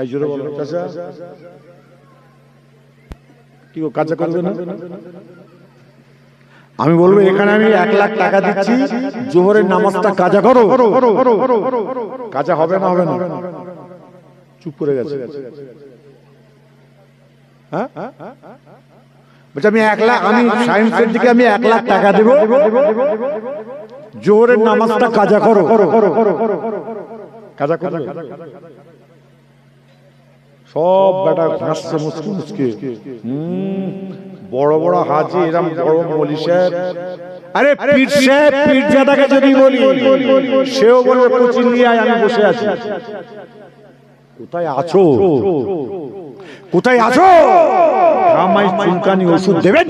এই জোরে বলো চাচা, কি গো কাজা করবে না? আমি বলবো এখানে আমি 1 লাখ টাকা দিচ্ছি, জোহরের নামাজটা কাজা করো। কাজা হবে না? হবে না? চুপ করে গেছে। হ্যাঁ বলছি আমি 1 লাখ, আমি সায়েন্সের দিকে আমি 1 লাখ টাকা দেব, জোহরের নামাজটা কাজা করো। কাজা করো? সব বেটা হাসছে মুসকি মুসকি। বড় বড় হাজি, এরকম বড় মৌলী সাহেব, আরে পীর সাহেব পীরজাদাকে যদি বলি সেও বলবে কোচিং নিয়ে আমি বসে আছি। কোথায় আছো? কোথায় আছো? আমায় চুলকানি ওষুধ দেবেন?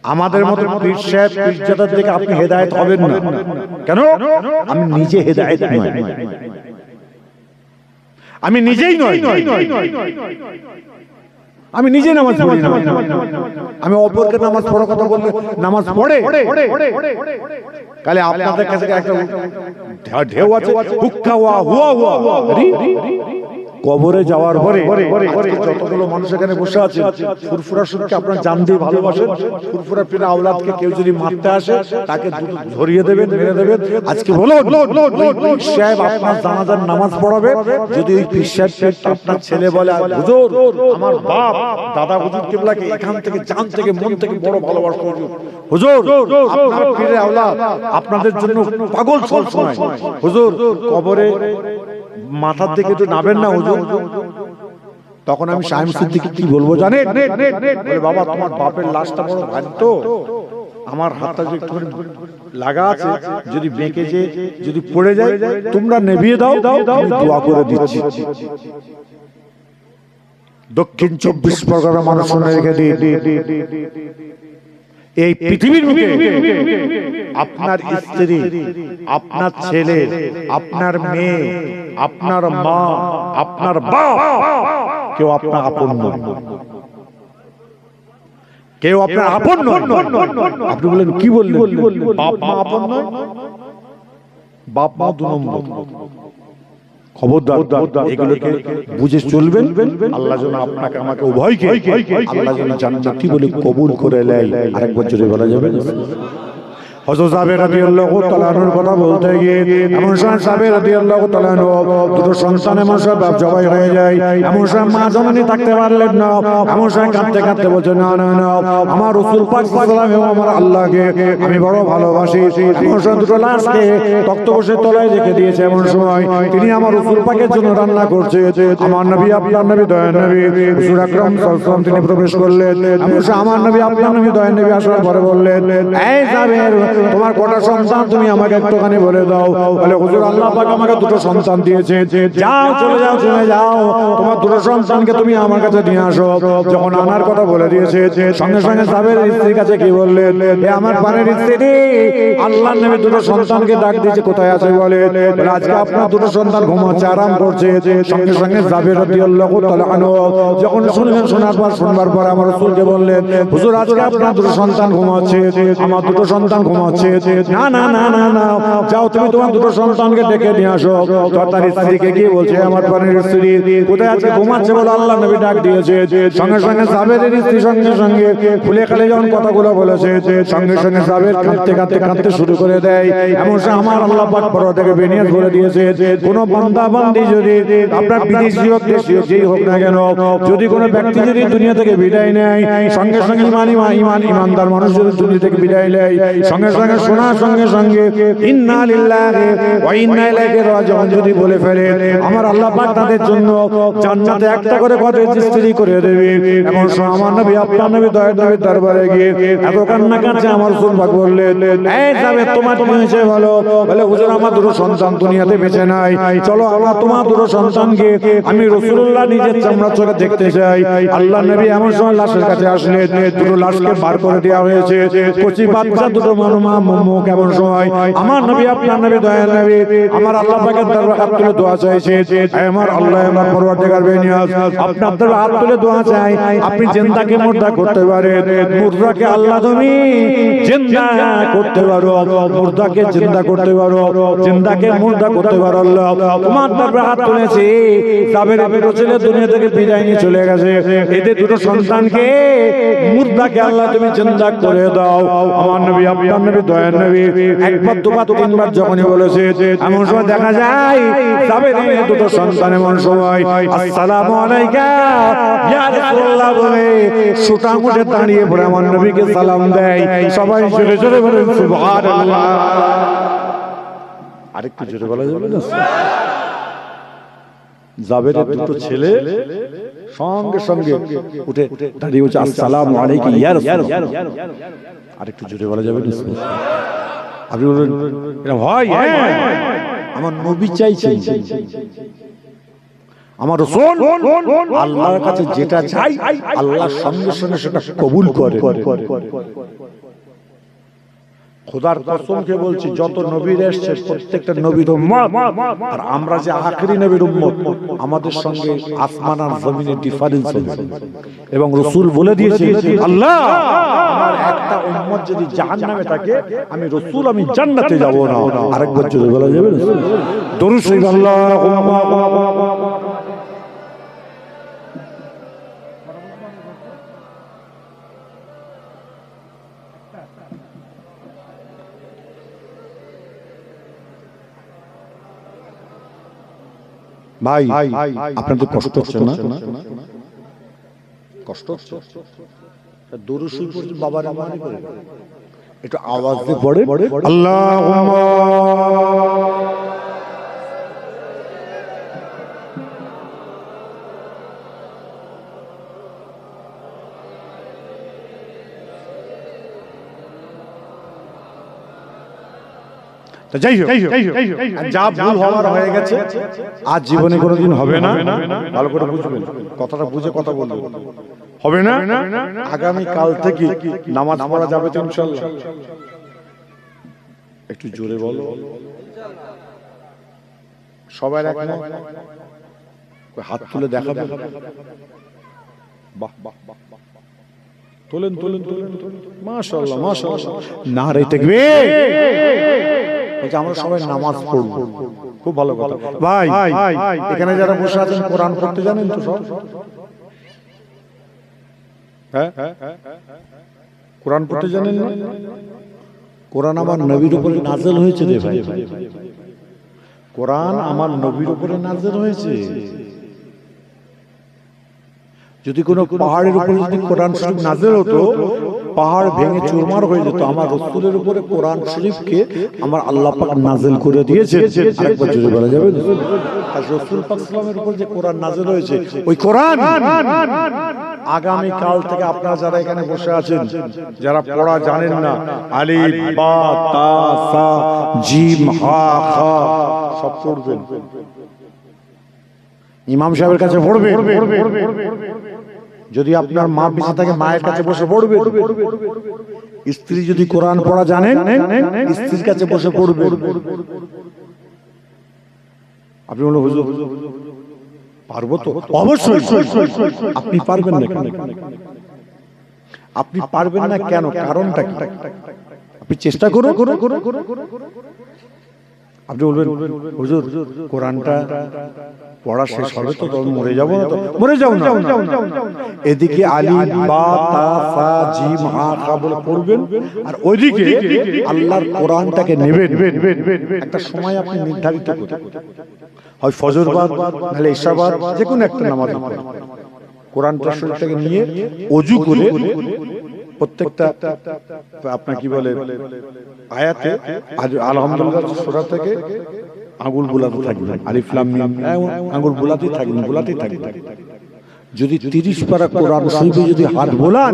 আমাদের মতো পীর সাহেব পীরজাদার দিকে আপনি হেদায়েত হবেন না। কেন? আমি নিজে হেদায়েত নই, আমি নিজেই নই, আমি নিজে নামাজ পড়ি না। আমি অপরকে নামাজ পড়ার কথা বললে নামাজ পড়ে? কালে আপনাদের কাছে একটা ঢেউ আছে, হুক্কা ওয়া হুয়া হুয়া। কবরে যাওয়ার পরে যতগুলো মানুষ এখানে বসে আছে, ফুরফুরা সুরকে আপনার জান দিয়ে ভালোবাসেন, ফুরফুরা পীর আওলাদকে কেউ যদি মারতে আসে তাকে ধরিয়ে দেবেন, মেরে দেবেন। আজকে বলুন পীর সাহেব আপনার জানাজার নামাজ পড়াবে, যদি ওই পীর সাহেব আপনার ছেলে বলে হুজুর আমার বাপ দাদা হুজুর কিবলাকে এখান থেকে জান থেকে মন থেকে বড় ভালোবাসা হুজুর, আপনার পীরে আওলাদ আপনাদের জন্য পাগল সব সময়, হুজুর কবরে মাথার দিকে একটু নাবেন না হুজুর। তখন আমি শামসুর দিকে কি বলবো জানেন? বলে বাবা তোমার বাপের লাশটা বড় ভারী তো, আমার হাতটা যে একটু লাগা আছে, যদি বেঁকে যে যদি পড়ে যায় তোমরা নেভিয়ে দাও, আমি দোয়া করে দিচ্ছি। দক্ষিণ 24 পরগনা মানুষ রেখে দিই, এই পৃথিবীর মুখে আপনার স্ত্রী, আপনার ছেলে, আপনার মেয়ে, আপনার মা, আপনার বাপ কেউ আপনার আপন নয়, কেউ আপনার আপন নয়। আপনি বললেন কি বললেন? বাপ মা আপন নয়? বাপ মা 2 নম্বর। খবরদার এগুলোকে বুঝে চলবেন। আল্লাহ যেন আপনাকে আমাকে উভয়কে আল্লাহ যেন জান্নাতি বলে কবুল করে নেয়। আরেকবার জোরে বলা যাবে? হযরত জাবের রাদিয়াল্লাহু তাআলা আনহুর কথা বলতে গিয়ে এমন সময় জাবের রাদিয়াল্লাহু তাআলা আনহু দুটো সন্তান এমন সব জবাই হয়ে যায়, এমন সময় মা জননী থাকতে পারলেন না, এমন সময় কাঁদতে কাঁদতে বলছে না না না আমার রাসূল পাক সাল্লাল্লাহু আলাইহি ওয়া সাল্লাম আমার আল্লাহকে আমি বড় ভালোবাসি। এমন সময় দুটো লাশকে তক্তপোশের তলায় রেখে দিয়েছে, এমন সময় তিনি আমার রাসূল পাকের জন্য রান্না করছে। আমার নবী আপনার নবী দয়ার নবী হুজুর আকরাম সাল্লাল্লাহু আলাইহি ওয়াসাল্লাম তিনি প্রবেশ করলেন। এমন সময় আমার নবী আপনার নবী দয়ার নবী আসার পরে বললেন, এই জাবের তোমার কটা সন্তান তুমি আমাকে একটুখানি বলে দাও। বলে হুজুর আল্লাহ পাক আমাকে 2টো সন্তান দিয়েছে, যাও চলে যাও চলে যাও, তোমার 2টো সন্তানকে তুমি আমার কাছে নিয়ে আসো। যখন আনার কথা বলে দিয়েছে সঙ্গে সঙ্গে জাবের স্ত্রীর কাছে কি বললেন, এ আমার প্রাণের স্ত্রী আল্লাহর নবী 2টো সন্তানকে ডাক দিয়েছে, কোথায় আছে বলে আজকে আপনার 2টো সন্তান ঘুমাচ্ছে আরাম করছে। সঙ্গে সঙ্গে জাবের রাদিয়াল্লাহু তাআলা আনহু যখন শুনলেন, শোনার পর আমার রাসূলকে বললেন, হুজুর আজকে আপনার 2টো সন্তান ঘুমাচ্ছে, আমার 2টো সন্তান ঘুমাচ্ছে, না না না না না যাও তুমি তোমার 2টো সন্তানকে ডেকে নিয়ে আসো। তার স্ত্রীকে কি বলছে, আমার প্রাণের স্ত্রী কোথায় আছে? ঘুমাচ্ছে বলে আল্লাহ নবী ডাক দিয়েছে। সঙ্গে সঙ্গে জাবেরের স্ত্রী সঙ্গে সঙ্গে খুলে খালে যখন কথাগুলো বলেছে, সঙ্গে সঙ্গে জাবের কাঁদতে কাঁদতে কাঁদতে শুরু করে দেয়। এমন সময় আমার আল্লাহ পাক পরওয়া থেকে বেনিয়াত বলে দিয়েছে, কোন বান্দা বান্দি যদি আপনার বিদেশি হোক দেশি হোক যেই হোক না কেন, যদি কোনো ব্যক্তি যদি দুনিয়া থেকে বিদায় নেয়, সঙ্গে সঙ্গে ইমানদার মানুষ যদি দুনিয়া থেকে বিদায় নেয়, সঙ্গে সঙ্গে শোনার সঙ্গে সঙ্গে ইন্না লিল্লাহি ওয়া ইন্না ইলাইহি রাজিউন যদি বলে ফেলে, আমার আল্লাহ পাক তাদের জন্য জান্নাতে একটা করে কটেজ স্ত্রী করে দেবে। এমন সময় আমার নবী আপনার নবী দয়ার নবীর দরবারে গিয়ে এত কান্না কাঁদছে, আমার রাসূল পাক বললেন, এই যাবে তোমার কি হয়েছে বলো? বলে হুজুর আমার 2টো সন্তান দুনিয়াতে বেঁচে নাই, চলো আমার তোমার 2টো সন্তানকে আমি রাসূলুল্লাহ নিজের চামড়া চোখে দেখতে চাই। আল্লাহ নবী এমন সময় লাশের কাছে আসলেন, 2টো লাশকে বার করে দেওয়া হয়েছে, কচি বাচ্চা 2টো মানুষ মা মুম্মু কেমন সময় আমার নবী আপনার নবী দয়ার নবী আমার আল্লাহ পাকের দরবারে হাত তুলে দোয়া চাইছে আমার আল্লাহ আমার পরওয়ারদিগার বেনিয়াজ আপনার দরবারে হাত তুলে দোয়া চাই আপনি জিন্দাকে মুর্দা করতে পারেন মুর্দাকে আল্লাহ তুমি জিন্দা করতে পারো মুর্দাকে জিন্দা করতে পারো জিন্দাকে মুর্দা করতে পারো আল্লাহ তোমার দরবারে হাত তুলেছি জাবের দুটো ছেলে দুনিয়া থেকে বিদায় নিয়ে চলে গেছে এদের দুটো সন্তানকে মুর্দাকে আল্লাহ তুমি জিন্দা করে দাও আমার নবী আপনার নবী দয়ার নবী একবার দুবার তিনবার যখনই বলেছে এমন সময় দেখা যায় জাবের দুটো সন্তান এমন সময় আসসালামু আলাইকা ইয়া রাসূলুল্লাহ বলে সুটা মুঠে দাঁড়িয়ে পড়ে আমার নবীকে সালাম দেয় সবাই জোরে জোরে বলেন সুবহানাল্লাহ আরেকটু জোরে বলা যাবে না জাবেরের দুটো ছেলে সঙ্গে সঙ্গে উঠে দাঁড়িয়ে বলছে আসসালামু আলাইকা ইয়া রাসূলুল্লাহ আরেকটু জোরে বলা যাবে না আপনি বলবেন এটা ভাই আমার নবী চাইছেন আমার রাসূল আল্লাহর কাছে যেটা চাই আল্লাহ সঙ্গে সঙ্গে সেটা কবুল করে খোদার কসমকে বলছি যত নবীর এসেছে প্রত্যেকটা নবীর উম্মত আর আমরা যে আখেরি নবীর উম্মত আমাদের সঙ্গে আসমান আর জমিনের ডিফারেন্স আছে এবং রাসূল বলে দিয়েছে আল্লাহ আমার একটা উম্মত যদি জাহান্নামে থাকে আমি রাসূল আমি জান্নাতে যাব না আরেকবার জোরে বলা যাবে না দরুদ শরীফ আল্লাহুম্মা ভাই আপনাদের কষ্ট হচ্ছে না কষ্ট হচ্ছে দরুদ শরীফ পড়তে বাবার আমানি করে একটু আওয়াজ দিয়ে পড়ে আল্লাহুম্মা যাই হোক যা ভুল হওয়ার হয়ে গেছে আজ জীবনে কোনোদিন হবে না ভালো করে বুঝবেন কথাটা বুঝে কথা বলবেন হবে না আগামী কাল থেকে নামাজ পড়া যাবে তো ইনশাআল্লাহ একটু জোরে বলো সবাই একমত হাত তুলে দেখাবে বাহ বাহ বাহ তোলেন তোলেন তোলেন মাশাআল্লাহ মাশাআল্লাহ নারে তাকবীর আমরা সবাই নামাজ পড়ব খুব ভালো কথা ভাই এখানে যারা বসে আছেন কোরআন পড়তে জানেন তো সব হ্যাঁ কোরআন পড়তে জানেন না কোরআন আমার নবীর উপরে নাযিল হয়েছে রে ভাই কোরআন আমার নবীর উপরে নাযিল হয়েছে যদি কোনো পাহাড়ের উপরে যদি কোরআন শরীফ নাযিল হতো পাহাড় ভেঙে চুরমার হয়ে যেত আমার রাসূলের উপরে কোরআন শরীফকে আমার আল্লাহ পাক নাযিল করে দিয়েছে আরেকবার জোরে বলা যাবে আর রাসূল পাক সাল্লাল্লাহু আলাইহি ওয়াসাল্লামের উপর যে কোরআন নাযিল হয়েছে ওই কোরআন আগামী কাল থেকে আপনারা যারা এখানে বসে আছেন যারা পড়া জানেন না আলিফ বা তা সা জিম হা খা সব পড়বেন ইমাম সাহেবের কাছে পড়বে যদি আপনার মা বেঁচে থাকে মায়ের কাছে বসে পড়বে স্ত্রী যদি কোরআন পড়া জানেন স্ত্রীর কাছে বসে পড়বে আপনি বলুন হুজুর পারবো তো অবশ্যই আপনি পারবেন না আপনি পারবেন না কেন কারণটা কি আপনি চেষ্টা করুন আপনি বলবেন হুজুর কোরআনটা পড়া শেষ হবে তো তখন মরে যাবো না তো মরে যাও না এদিকে আলিফ বা তা সা জিম হা খা বলে পড়বেন আর ওইদিকে আল্লাহর কোরআনটাকে নেবেন একটা সময় আপনি নির্ধারিত করুন হয় ফজর বাদ নাহলে ইশা বাদ যে কোনো একটা নামাজ পড়ুন কোরআনটা শরীফটাকে নিয়ে ওযু করে প্রত্যেকটা আপনার কি বলে আয়াতে আলহামদুলিল্লাহ সূরা থেকে আঙ্গুল বুলাতে থাকবেন আলিফ লাম মিম আঙ্গুল বুলাতেই থাকবেন যদি 30 পারা কোরআন শরীফে যদি হাত বোলান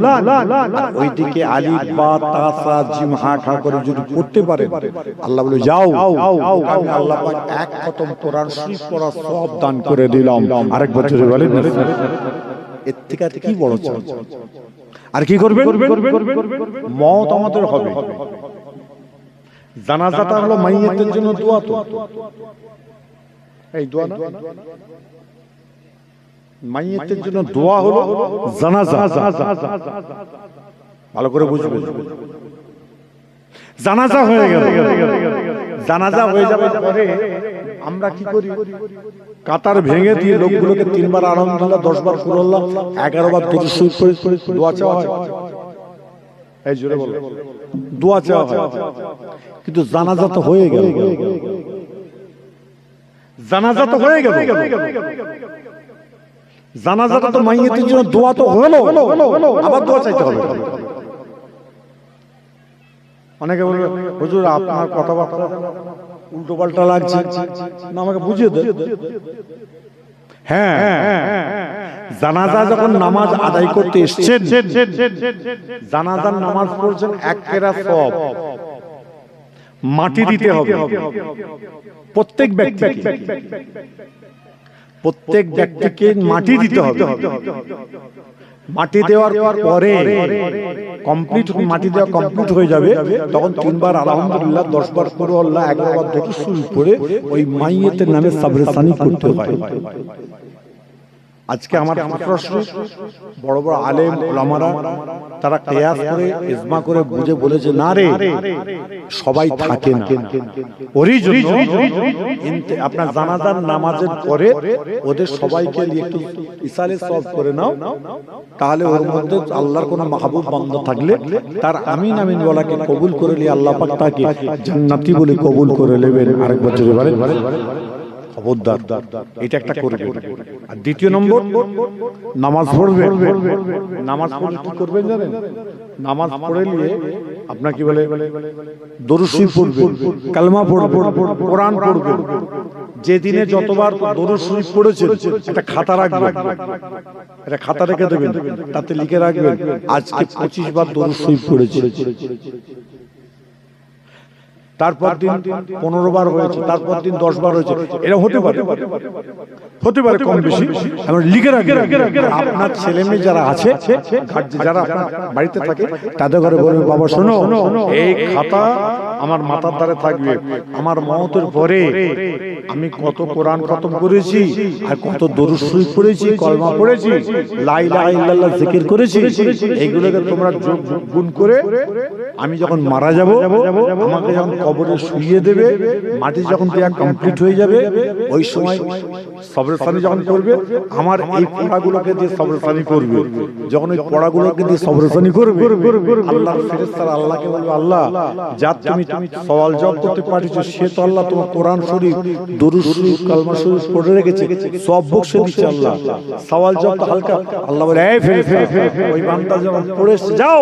ওইদিকে আলিফ বা তা সা জিম হা খা করে যদি পড়তে পারেন আল্লাহ বলে যাও আমি আল্লাহ পাক এক খতম কোরআন শরীফ পড়া সওয়াব দান করে দিলাম আরেক বছর বলেন এর থেকে কি বড় চাই আর কি করবেন মওত আমাদের হবে জানাজাটা হলো মাইয়াতের জন্য দোয়া। তো এই দোয়া না, মাইয়াতের জন্য দোয়া হলো জানাজা। ভালো করে বুঝবেন, জানাজা হয়ে গেল, জানাজা হয়ে যাবার পরে আমরা কি করি? কাতার ভেঙে দিয়ে লোকগুলোকে 3 বার আলহামদুলিল্লাহ, 10 বার কুরআল্লাহ, 11 বার দুরূদ শরীফ পড়ে দোয়া চাওয়া হয়। এই জোরে বলো, দোয়া চাওয়া হয়। কিন্তু জানাজা তো হয়ে গেল, জানাজা তো হয়ে গেল, জানাজাটা তো মাইয়াতের জন্য দোয়া তো হলো, আবার দোয়া চাইতে হবে। অনেকে বলবে হুজুর আপনার কথাবার্তা উল্টো পাল্টা লাগছে, না আমাকে বুঝিয়ে দেন। হ্যাঁ, জানাজা যখন নামাজ আদায় করতে এসেছেন, জানাজার নামাজ পড়ছেন, 1 কেরাত সওয়াব, মাটি দিতে হবে প্রত্যেক ব্যক্তিকে, প্রত্যেক ব্যক্তিকে মাটি দিতে হবে। মাটি দেওয়ার পরে কমপ্লিট, মাটি দেওয়া কমপ্লিট হয়ে যাবে, তখন 3 বার আলহামদুলিল্লাহ, 10 বার কুরআল্লাহ, 11 বার দুরূদ শরীফ পড়ে ওই মাইয়াতের নামে সাবরেসানি করতে হয়। আজকে আমার প্রশ্ন, বড় বড় আলেম ওলামারা তারা কিয়াস করে, ইজমা করে বুঝে বলেছে না রে, সবাই থাকে না। ওরই জন্য আপনার জানাজার নামাজের পরে ওদের সবাইকে একটু ইসালে সওয়াব করে নাও, তাহলে ওর মধ্যে আল্লাহর কোন মাহবুব বান্দা থাকলে তার আমিন আমিন বলাকে কবুল করে নিয়ে আল্লাহ পাক তাকে জান্নাতি বলে কবুল করে নেবেন। আরেক বছরে বলেন খবরদার, এটা একটা করবে। আর দ্বিতীয় নম্বর, নামাজ পড়বে। নামাজ পড়ে কি করবেন জানেন? নামাজ পড়ে নিয়ে আপনার কি বলে দরুদ শরীফ পড়বে, কালমা পড়বে, কোরআন পড়বে। যেদিনে যতবার দরুদ শরীফ পড়েছেন একটা খাতা রাখবেন, এটা খাতা রেখে দেবেন, তাতে লিখে রাখবেন আজকে 25 বার দরুদ শরীফ পড়েছি, তারপর দিন 15 বার হয়েছে, তারপর দিন 10 বার হয়েছে। এটা হতে পারে, হতে পারে কম বেশি, আমরা লিখে রাখি। আপনার ছেলে মেয়ে যারা আছে, যারা আপনার বাড়িতে থাকে, তাদের ঘরে বলবে বাবা শোনো, এই খাতা আমার মাথার ধারে থাকবে, আমার মওতের পরে আমি কত কোরআন খতম করেছি, আর কত দরুদ শরীফ পড়েছি, কলমা পড়েছি, লা ইলাহা ইল্লাল্লাহ জিকির করেছি, এইগুলোকে তোমরা যোগ গুণ করে আমি যখন মারা যাব, আমাকে যখন কবরে শুইয়ে দেবে, মাটি যখন দেয়া কমপ্লিট হয়ে যাবে, ওই সময় সবরসানি যখন করবে, আমার এই পড়াগুলোকে দিয়ে সবরসানি করবে। যখন ওই পড়াগুলোকে দিয়ে সবরসানি করবে, আল্লাহর ফেরেশতারা আল্লাহকে বলবে আল্লাহ, যা তুমি সওয়াল জবাব করতে পাঠিয়েছো, সে তো আল্লাহ তোমার কোরআন শরীফ, দরুদ শরীফ, কালমা শরীফ পড়ে রেখেছে, সব বকশে দিচ্ছে আল্লাহ, সওয়াল জবাব তো হালকা। আল্লাহ বলে এই ফেরেশতা, ওই বান্দা যখন পড়ে যাও,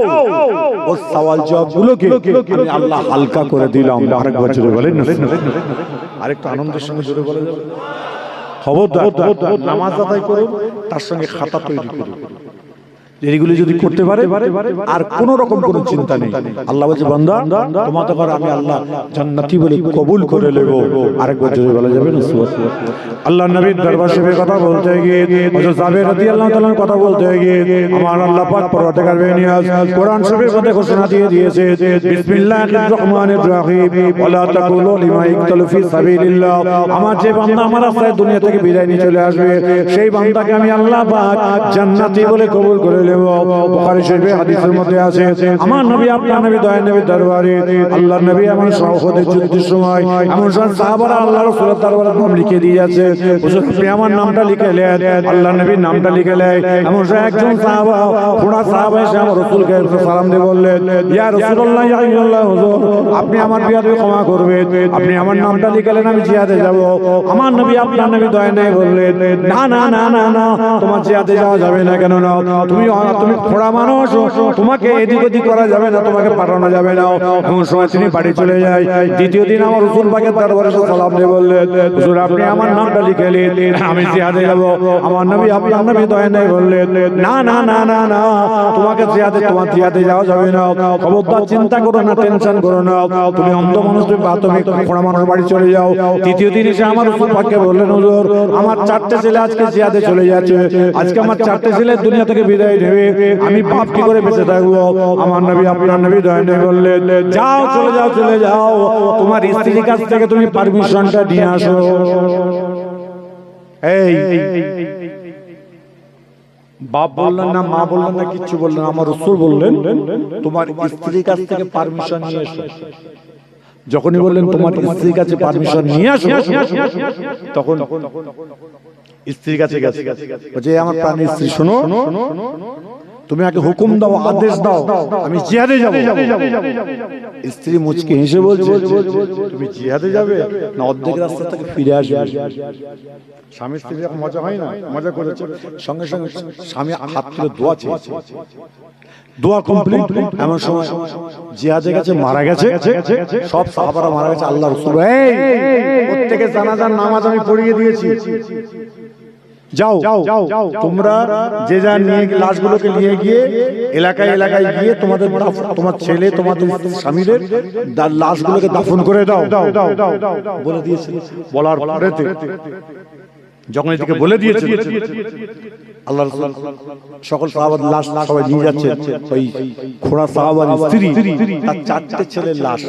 ওর সওয়াল জবাবগুলোকে আমি আল্লাহ হালকা করে দিলাম। আরেক বছরে বলেন না, আরেকটা আনন্দের সঙ্গে জোরে বলে যাবে খবরদার, নামাজ আদায় করুন, তার সঙ্গে খাতা তৈরি করুন। এইগুলি যদি করতে পারে আর কোন রকম কোন চিন্তা নেই। আল্লাহ বলছে বান্দা তোমাদের ঘরে আমি আল্লাহ জান্নাতি বলে কবুল করে নেব। আরেক বছরে বলা যাবে না সুবহানাল্লাহ। আল্লাহ নবীর দরবার শরীফে কথা বলতে গিয়ে হযরত জাবের রাদিয়াল্লাহু তাআলা কথা বলতে গিয়ে আমার আল্লাহ পাক পরওয়ারদিগার বেনিয়াজ কোরআন শরীফের মধ্যে ঘোষণা দিয়ে দিয়েছে, বিসমিল্লাহির রহমানির রহিম, ওয়ালা তাকুলু লিমা ইকতালু ফি সাবিলিল্লাহ। আমার যে বান্দা আমার রাস্তায় দুনিয়া থেকে বিদায় নিয়ে চলে আসবে, সেই বান্দাকে আমি আল্লাহ পাক জান্নাতি বলে কবুল করে বুখারী শরীফে হাদিসের মধ্যে আছে, আমার নবী আপনার নবী দয়ার নবীর দরবারে আল্লাহর নবী আমার সাহাবাদের যুদ্ধের সময় এমন সব সাহাবারা আল্লাহ রাসূলের দরবারে নাম লিখে দিয়ে আছে, হুজুর আপনি আমার নামটা লিখে নেন, আল্লাহর নবীর নামটা লিখে নেন। এমন একজন সাহাবা, পুরা সাহাবা এসে আমার রাসূলকে সালাম দিয়ে বললেন, ইয়া রাসূলুল্লাহ, ইয়া আল্লাহ হুজুর আপনি আমার বিয়াদে ক্ষমা করবেন, আপনি আমার নামটা লিখে নেন, আমি জিহাদে যাব। আমার নবী আপনার নবী দয়ার নবী বললেন, না না না না না, তোমার জিহাদে যাওয়া যাবে না। কেন না? তুমি খোড়া মানুষ, তোমাকে এদিক ওদিক করা যাবে না, তোমাকে পাঠানো যাবে না। এমন সময় তিনি বাড়ি চলে যায়। দ্বিতীয় দিন আমার রাসূল পাকের দরবারে সালাম দিয়ে বললেন, হুজুর আপনি আমার নামটা লিখে নিন, আমি জিহাদে যাব। আমার নবী আপনার নবী দয়া নেই বললেন, না না না না না, তোমাকে তোমার জিহাদে যাওয়া যাবে না। খবরদার চিন্তা করো না, টেনশন করো না, তুমি অন্ধ মানুষ, তুমি প্রাথমিক খোড়া মানুষ, বাড়ি চলে যাও। তৃতীয় দিন এসে আমার রাসূল পাককে বললেন, হুজুর আমার 4টে ছেলে আজকে জিহাদে চলে যাচ্ছে, আজকে আমার 4টে ছেলে দুনিয়া থেকে বিদায় নেবে, আমি পাপ কি করে বেঁচে থাকবো? আমার নবী আপনার নবী দয়া করে বললেন, যাও চলে যাও চলে যাও, তোমার স্ত্রীর কাছ থেকে তুমি পারমিশনটা নিয়ে আসো। এই বাপ বললেন না, মা বললেন না, কিচ্ছু বললেন, আমার রাসূল বললেন তোমার স্ত্রীর কাছ থেকে পারমিশন নিয়ে এসো। যখনই বললেন তোমার স্ত্রীর কাছে পারমিশন নিয়ে আসো, তখন স্ত্রীর কাছে গেছে, বলছে আমার প্রাণের স্ত্রী শোনো, তুমি আগে হুকুম দাও, আদেশ দাও, আমি জিহাদে যাব। স্ত্রী মুচকি হেসে বলছে, তুমি জিহাদে যাবে না অর্ধেক রাস্তা থেকে ফিরে আসবে? স্বামী স্ত্রী যখন মজা হয় না, মজা করেছে, সঙ্গে সঙ্গে স্বামী হাত তুলে দোয়া চেয়েছে, দোয়া কমপ্লিট। এমন সময় জিহাদে গেছে, মারা গেছে, সব সাহাবারা মারা গেছে, আল্লাহ রাসূল প্রত্যেকে জানাজার নামাজ আমি পড়িয়ে দিয়েছি, যাও তোমরা যে যা নিয়ে লাশগুলোকে নিয়ে গিয়ে এলাকায় এলাকায় গিয়ে তোমাদের তোমার ছেলে তোমাদের স্বামীদের লাশগুলোকে দাফন করে দাও বলে দিয়েছে। বলার পরেতে যখন এদিকে বলে দিয়েছে, আল্লাহ রাসূল সকল সাহাবার লাশ সবাই নিয়ে যাচ্ছে, ওই খোড়া সাহাবার স্ত্রী তার চারটে ছেলের লাশ,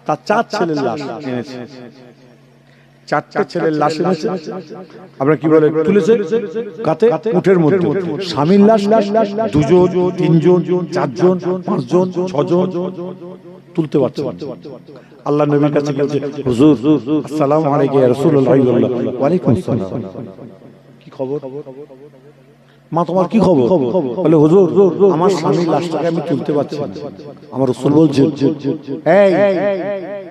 তার চার ছেলের লাশ এনেছে, চারটে ছেলের লাশ এনেছে, আমরা কি বলে তুলেছে কাতে উটের মধ্যে। স্বামীর লাশ দুজন, তিনজন, চারজন, পাঁচজন, ছজন তুলতে পারছে। আল্লাহ নবীর কাছে বলছে, হুজুর আসসালামু আলাইকুম ইয়া রাসূলুল্লাহ। ওয়া আলাইকুম আসসালাম, কি খবর মা, তোমার কি খবর? বলে হুজুর আমার স্বামীর লাশটাকে আমি তুলতে পারছি না। আমার রাসূল বলছে, এই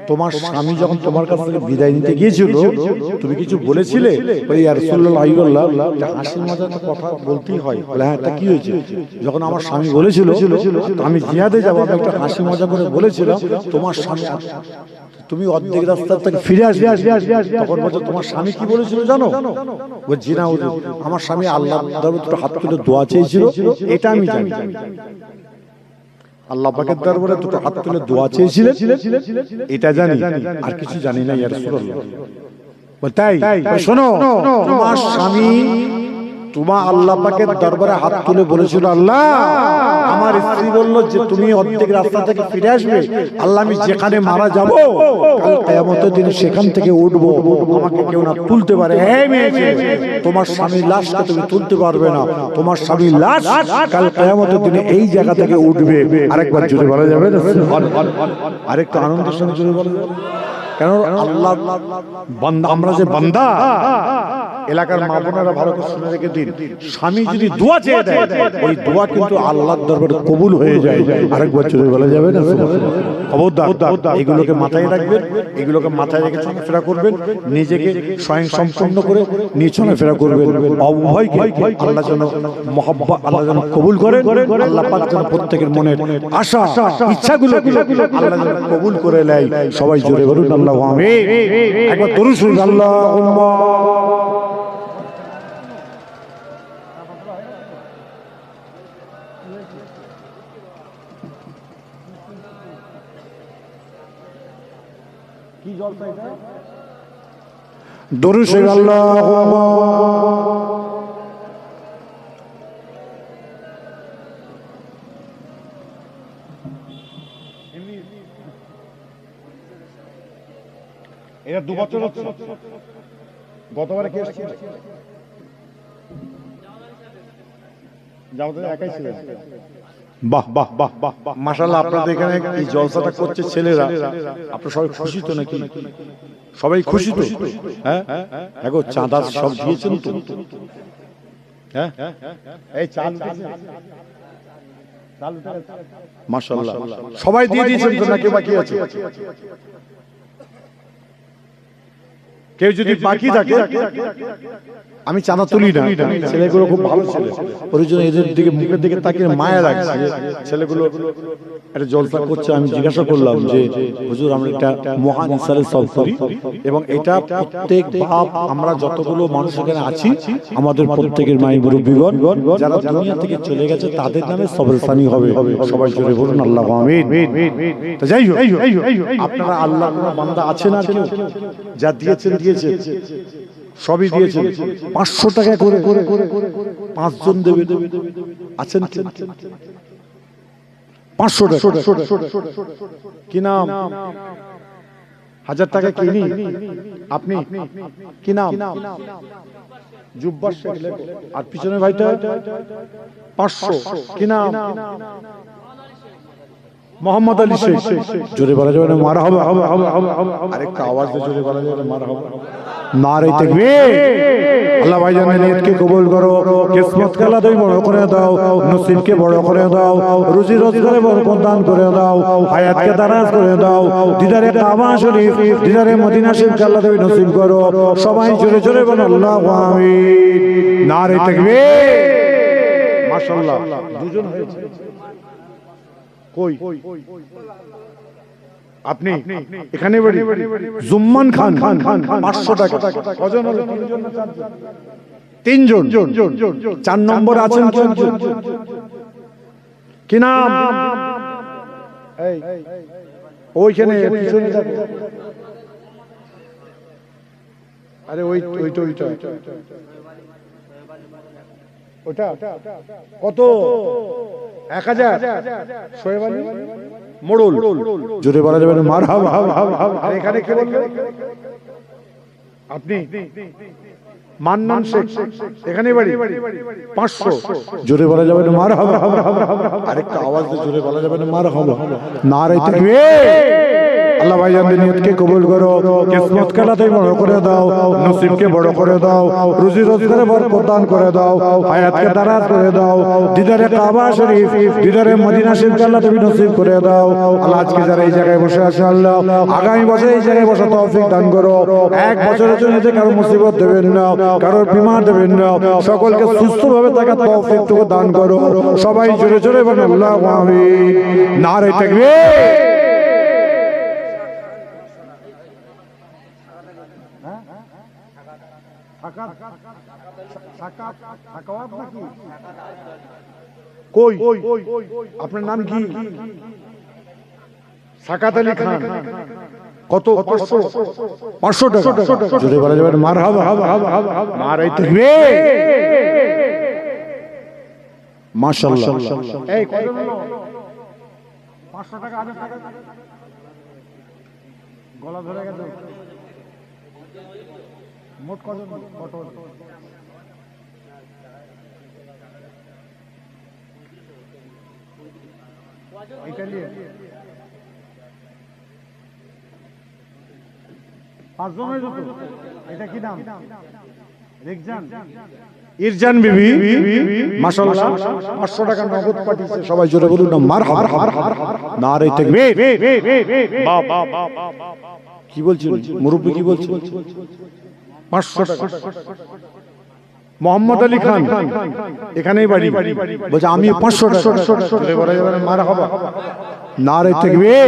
তোমার স্বামী যখন তোমার কাছ থেকে বিদায় নিতে গিয়েছিল তুমি কিছু বলেছিলে? বলে ইয়া রাসূলুল্লাহ হাসির মজার কথা বলতেই হয়। বলে হ্যাঁ, তা কি হয়েছে? যখন আমার স্বামী বলেছিল আমি জিহাদে যাব, আমি একটা হাসি মজা করে বলেছিলাম তোমার স্বামী তুমি অর্ধেক রাস্তা থেকে ফিরে আসবে। তখন বলছো তোমার স্বামী কি বলেছিল জানো? বলছি না হুজুর, আমার স্বামী আল্লাহর দরবারে হাত তুলে দোয়া চেয়েছিল, এটা আমি জানি। আল্লাহ পাকের দরবারে দুটো হাত তুলে দোয়া চেয়েছিলেন, এটা জানি, আর কিছু জানি না ইয়া রাসূলুল্লাহ। তাই শোনো, তোমার স্বামী তোমার আল্লাহ পাকের দরবারে হাত তুলে বলেছিল, আল্লাহ আমার স্ত্রী বলল যে তুমি অর্ধেক রাস্তা থেকে ফিরে আসবে, আল্লাহ আমি যেখানে মারা যাব কাল কিয়ামতের দিনে সেখান থেকে উঠবো, আমাকে কেউ না তুলতে পারে। এই মেয়ে ছেলে, তোমার স্বামীর লাশকে তুমি তুলতে পারবে না, তোমার স্বামীর লাশ কাল কিয়ামতের দিনে এই জায়গা থেকে উঠবে। আরেকবার জোরে বলা যাবে না? আরেকটু আনন্দের সঙ্গে জোরে বলা যাবে? কেন আল্লাহ বান্দা, আমরা যে বান্দা, এলাকার মা বোনেরা ভালো করে শুনে রেখে দিন, স্বামী যদি দোয়া চেয়ে দেয় ওই দোয়া কিন্তু আল্লাহর দরবারে কবুল হয়ে যায়। আরেকবার জোরে বলা যাবে না? খবরদার, এগুলোকে মাথায় রাখবেন, এগুলোকে মাথায় রেখে চলাফেরা করবেন, নিজেকে স্বয়ং সম্পন্ন করে নিয়ে চলাফেরা করবেন। অভয়কে আল্লাহ যেন মহব্বত আল্লাহ যেন কবুল করেন, আল্লাহ পাক যেন প্রত্যেকের মনের আশা ইচ্ছাগুলো আল্লাহ যেন কবুল করে নেয়। সবাই জোরে বলুন আল্লাহু আমিন। একবার দরুদ শরীফ আল্লাহুম্মা। কি জলসা এটা? দরুদ শরীফ আল্লাহুম্মা। এটা 2 বছর হচ্ছে, গতবারে কে এসেছিল? জামাতে একাই ছিল। বাহ বাহ বাহ বাহ, মাশাআল্লাহ। আপনাদের এখানে এই জলসাটা করছে ছেলেরা, আপনারা সবাই খুশি তো নাকি? সবাই খুশি তো? হ্যাঁ দেখো চাঁদা সব দিয়েছেন তো? হ্যাঁ এই চাল মাশাআল্লাহ সবাই দিয়ে দিয়েছেন তো নাকি বাকি আছে? কেউ যদি বাকি থাকে, আমি চাঁদা তুলি না, ছেলেগুলো খুব ভালো ছেলে, ওর জন্য এদের দিকে মুখের দিকে তাকিয়ে মায়া লাগছে। ছেলেগুলো একটা জলসা করছে, আমি জিজ্ঞাসা করলাম যে হুজুর আমরা একটা মহান ইসালের সব করি এবং এটা প্রত্যেক বাপ, আমরা যতগুলো মানুষ এখানে আছি আমাদের প্রত্যেকের মাই মুরব্বিগণ যারা দুনিয়া থেকে চলে গেছে তাদের নামে সবরসানি হবে। সবাই জোরে বলুন আল্লাহু আমিন। তো যাই হোক, আপনারা আল্লাহর বান্দা আছেন আর কেউ যা দিয়েছেন দিয়েছেন, সবই দিয়েছেন, 500 টাকা করে 5 জন দেবে, আছেন কি? 500 টাকা। কি নাম? 1000 টাকা কিনি আপনি, কি নাম? জুব্বার শেখ লেখো। আর পিছনে ভাইটা 500, কি নাম? মোহাম্মদ আলী শেখ। জোরে বলা যাবে না মারহাবা? আরেকটা আওয়াজ দিয়ে জোরে বলা যাবে না মারহাবা? নারে তাকবীর। আল্লাহ ভাইজানের নিয়তকে কবুল করো, কিসমতকে আল্লাহ তুমি বড় করে দাও, নসিবকে বড় করে দাও, রুজি রোজগারে বরকত দান করে দাও, হায়াতকে দারাজ করে দাও, দিদারে কাবা শরীফ, দিদারে মদিনা শরীফকে আল্লাহ তুমি নসিব করো। সবাই জোরে জোরে বলো আল্লাহু আমিন। নারে তাকবীর। মাশাআল্লাহ, দুজন হয়েছে। কই আপনি? এখানে বাড়ি? জুম্মান খান, 500 টাকা। কজন হলো? 3 জন। 4 নম্বর আছেন কি? কি নাম? এই ওইখানে পিছনে থাকে। আরে ওইটা ওটা কত? 1000। শোয়েব আলী মোড়ল। জোরে বলা যাবে না মারহাবা? এখানে কে বলবে? আপনি? মান্নান শেখ, এখানে বাড়ি? 500। জোরে বলা যাবে না মারহাবা? আরেকটা আওয়াজ দিয়ে জোরে বলা যাবে না মারহাবা? নারে তাকবীর। আল্লাহ ভাইজানদের নিয়তকে কবুল করো, কিসমতকে আল্লাহ তুমি বড় করে দাও, নসিবকে বড় করে দাও, রুজি রোজগারে বরকত দান করে দাও, হায়াতকে দারাজ করে দাও, দিদারে কাবা শরীফ, দিদারে মদিনা শরীফকে আল্লাহ তুমি নসিব করে দাও। আল্লাহ আজকে যারা এই জায়গায় বসে আছে আল্লাহ আগামী বছর এই জায়গায় বসা তৌফিক দান করো। 1 বছরের জন্য যে কারো মুসিবত দেবেন না, কারোর বিমার দেবেন না, সকলকে সুস্থভাবে থাকার তৌফিকটুকু দান করো। সবাই জোরে জোরে বলেন আল্লাহু আমিন। নারে তাকবীর। কই আপনার নাম কি? সাকাত আলী খান। কত? 500 টাকা। জোরে বলা যাবে মারহাবা? নারে তাকবীর। মাশাআল্লাহ। এই কত হলো? 500 টাকা, 1000 টাকা। গলা ধরে গেল। মোট কজন? কত? ইতালিয়ান 5 জন হয়ে যেত। এটা কি নাম? রেকজান, ইরজান বিবি। মাশাআল্লাহ, 500 টাকা নগদ পাঠিয়েছে। সবাই জোরে বলুন না মারহাবা? নারে তাকবীর। কি বলছেন মুরব্বি? কি বলছেন? 500 টাকা। মোহাম্মদ আলী খান, এখানেই বাড়ি। বলছে আমি 500 টাকা। জোরে বলা যাবে না মারহাবা? নারে তাকবীর।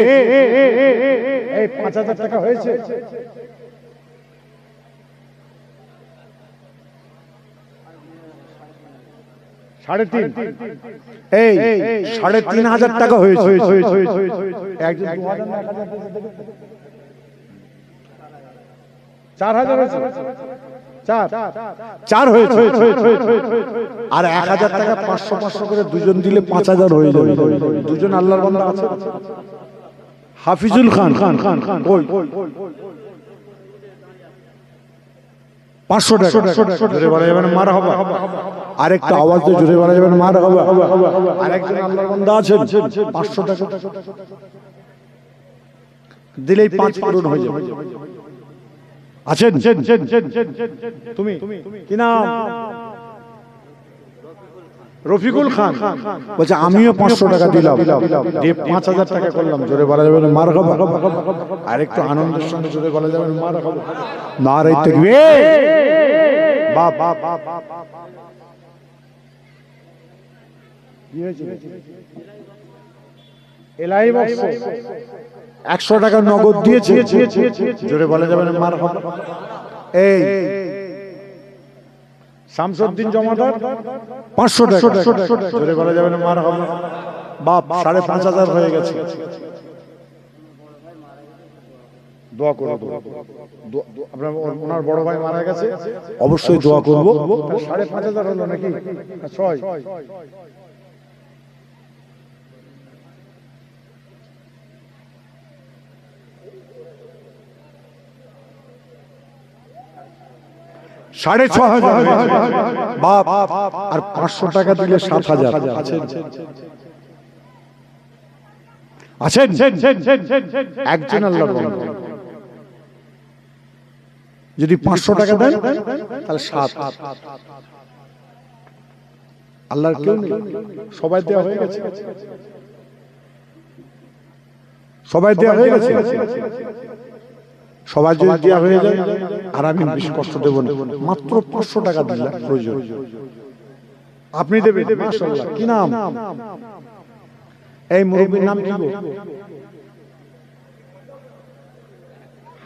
এই 5000 টাকা হয়েছে। সাড়ে তিন। এই 3500 টাকা হয়েছে। একজন 4000 হয়েছে। 4 হয়েছে। আর 1000 টাকা 500 করে দুজন দিলে 5000 হয়ে যাবে। দুজন আল্লাহর বান্দা আছে। হাফিজুল খান, কই? 500 টাকা। জোরে বলা যাবে না মারহাবা? আরেকটা আওয়াজ দিয়ে জোরে বলা যাবে না মারহাবা? আরেকজন আল্লাহর বান্দা আছেন, 500 টাকা দিলেই 5 পূরণ হয়ে যাবে। আছেন? তুমি কি নাম? রফিকুল খান। বলছে আমিও 500 টাকা দিলাম, দিয়ে 5000 টাকা করলাম। জোরে বলা যাবে না মারহাবা? আরেকটু আনন্দের সঙ্গে জোরে বলা যাবে না মারহাবা? নারে তাকবীর। বাপ কি হয়েছে? এলাই বক্স 100 টাকা নগদ দিয়েছে। জোরে বলা যাবে না মারহাবা? এই শামসুদ্দিন জমাদার 500 টাকা। জোরে বলা যাবে না মারহাবা? বাপ 5500 হয়ে গেছে। দোয়া করব। আপনার ওনার বড় ভাই মারা গেছে, অবশ্যই দোয়া করব। 5,500 হলো নাকি? 6 6,500 বাপ, আর 500 টাকা দিলে 7,000 আছেন? একজন আল্লাহর বান্দা যদি 500 টাকা দেন তাহলে 7। আল্লাহর কেউ নেই, সবাই দেওয়া হয়ে গেছে, সবাই দেওয়া হয়ে গেছে। সবাই যদি দেওয়া হয়ে যায় আর আমি বেশি কষ্ট দেব না, মাত্র 500 টাকা দিলাম প্রয়োজন, আপনি দেবেন। মাশাআল্লাহ। কি নাম? এই মুরব্বির নাম কি গো?